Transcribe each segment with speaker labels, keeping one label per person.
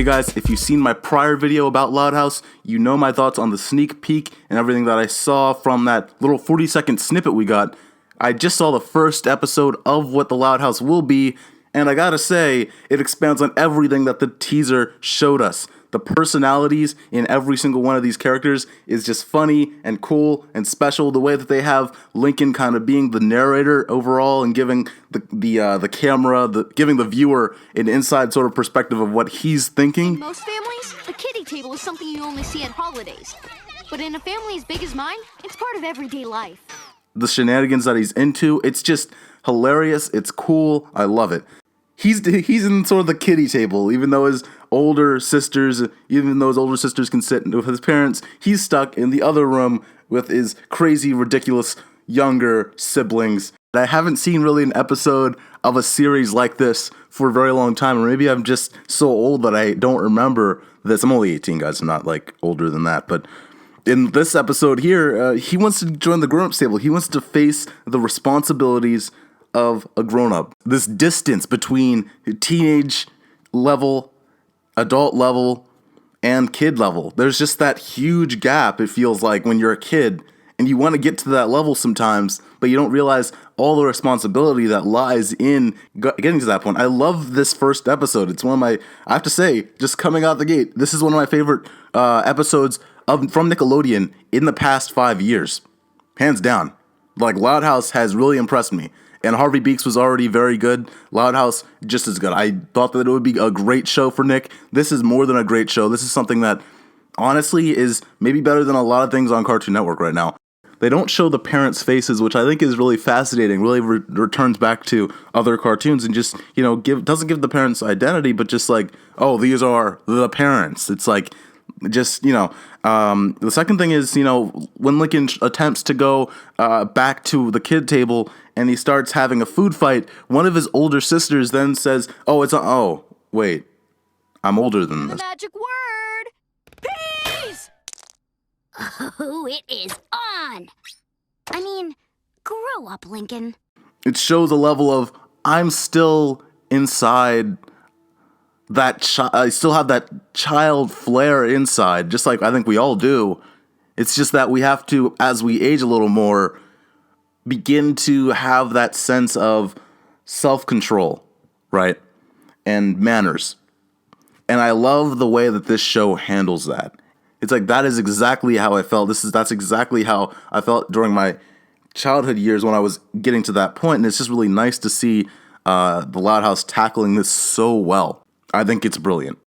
Speaker 1: Hey guys, if you've seen my prior video about Loud House, you know my thoughts on the sneak peek and everything that I saw from that little 40-second snippet we got. I just saw the first episode of what the Loud House will be, and I gotta say, it expands on everything that the teaser showed us. The personalities in every single one of these characters is just funny and cool and special. The way that they have Lincoln kind of being the narrator overall and giving the camera, giving the viewer an inside sort of perspective of what he's thinking.
Speaker 2: In most families, a kiddie table is something you only see at holidays. But in a family as big as mine, it's part of everyday life.
Speaker 1: The shenanigans that he's into, it's just hilarious. It's cool. I love it. He's in sort of the kiddie table, even though his older sisters can sit with his parents. He's stuck in the other room with his crazy, ridiculous younger siblings. I haven't seen really an episode of a series like this for a very long time, or maybe I'm just so old that I don't remember this. I'm only 18, guys. I'm not like older than that, but in this episode here, he wants to join the grown-ups table. He wants to face the responsibilities of a grown-up. This distance between teenage level, adult level, and kid level. There's just that huge gap, it feels like, when you're a kid, and you want to get to that level sometimes, but you don't realize all the responsibility that lies in getting to that point. I love this first episode. It's one of my, I have to say, just coming out the gate, this is one of my favorite episodes from Nickelodeon in the past 5 years. Hands down. Like, Loud House has really impressed me. And Harvey Beaks was already very good. Loud House, just as good. I thought that it would be a great show for Nick. This is more than a great show. This is something that, honestly, is maybe better than a lot of things on Cartoon Network right now. They don't show the parents' faces, which I think is really fascinating, really returns back to other cartoons and just, you know, doesn't give the parents identity, but just like, oh, these are the parents. It's like, just, you know, the second thing is, you know, when Lincoln attempts to go back to the kid table and he starts having a food fight, one of his older sisters then says, oh, wait, I'm older than this.
Speaker 2: The magic word, peace!
Speaker 3: Oh, it is on! I mean, grow up, Lincoln.
Speaker 1: It shows a level of, I'm still inside that I still have that child flair inside, just like I think we all do. It's just that we have to, as we age a little more, begin to have that sense of self-control, right? And manners. And I love the way that this show handles that. It's like, that is exactly how I felt. That's exactly how I felt during my childhood years when I was getting to that point. And it's just really nice to see the Loud House tackling this so well. I think it's brilliant.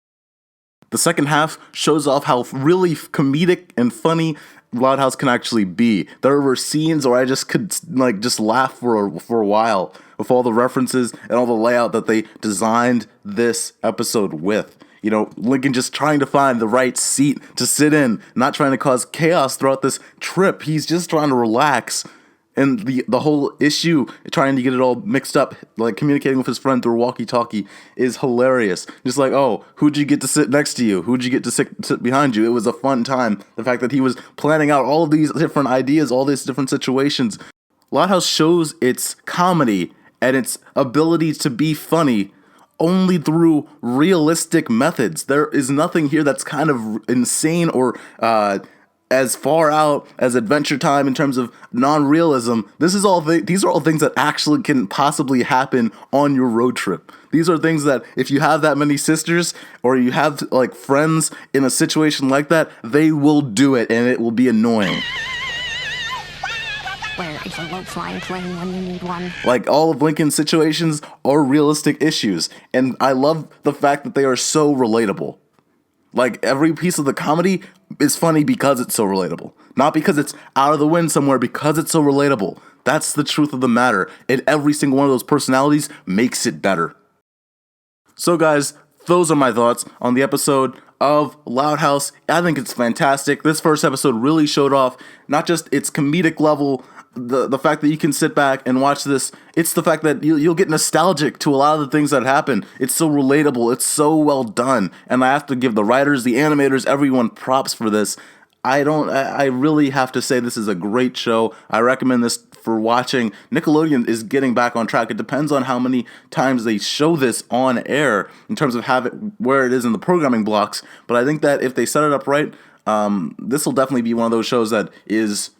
Speaker 1: The second half shows off how really comedic and funny Loud House can actually be. There were scenes where I just could just laugh for a while with all the references and all the layout that they designed this episode with. You know, Lincoln just trying to find the right seat to sit in, not trying to cause chaos throughout this trip. He's just trying to relax. And the whole issue, trying to get it all mixed up, like communicating with his friend through walkie-talkie, is hilarious. Just like, oh, who'd you get to sit next to you? Who'd you get to sit behind you? It was a fun time. The fact that he was planning out all of these different ideas, all these different situations. Loud House shows its comedy and its ability to be funny only through realistic methods. There is nothing here that's kind of insane or as far out as Adventure Time in terms of non-realism. These are all things that actually can possibly happen on your road trip. These are things that if you have that many sisters or you have like friends in a situation like that, they will do it and it will be annoying.
Speaker 3: Where is a low-flying plane when you need one?
Speaker 1: Like, all of Lincoln's situations are realistic issues, and I love the fact that they are so relatable. Like, every piece of the comedy is funny because it's so relatable. Not because it's out of the wind somewhere, because it's so relatable. That's the truth of the matter. And every single one of those personalities makes it better. So guys, those are my thoughts on the episode of Loud House. I think it's fantastic. This first episode really showed off not just its comedic level, the fact that you can sit back and watch this. It's the fact that you'll get nostalgic to a lot of the things that happen. It's so relatable. It's so well done. And I have to give the writers, the animators, everyone props for this. I really have to say this is a great show. I recommend this for watching. Nickelodeon is getting back on track. It depends on how many times they show this on air in terms of where it is in the programming blocks. But I think that if they set it up right, this will definitely be one of those shows that is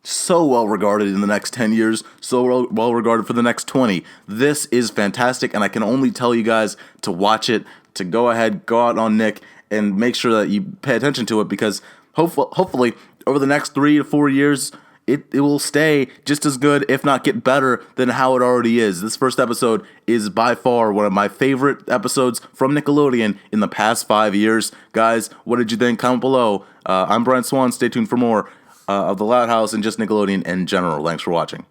Speaker 1: so well regarded in the next 10 years, so well regarded for the next 20. This is fantastic, and I can only tell you guys to watch it, to go out on Nick, and make sure that you pay attention to it, because hopefully over the next 3 to 4 years, it will stay just as good, if not get better, than how it already is. This first episode is by far one of my favorite episodes from Nickelodeon in the past 5 years. Guys, what did you think? Comment below. I'm Brent Swan. Stay tuned for more of The Loud House and just Nickelodeon in general. Thanks for watching.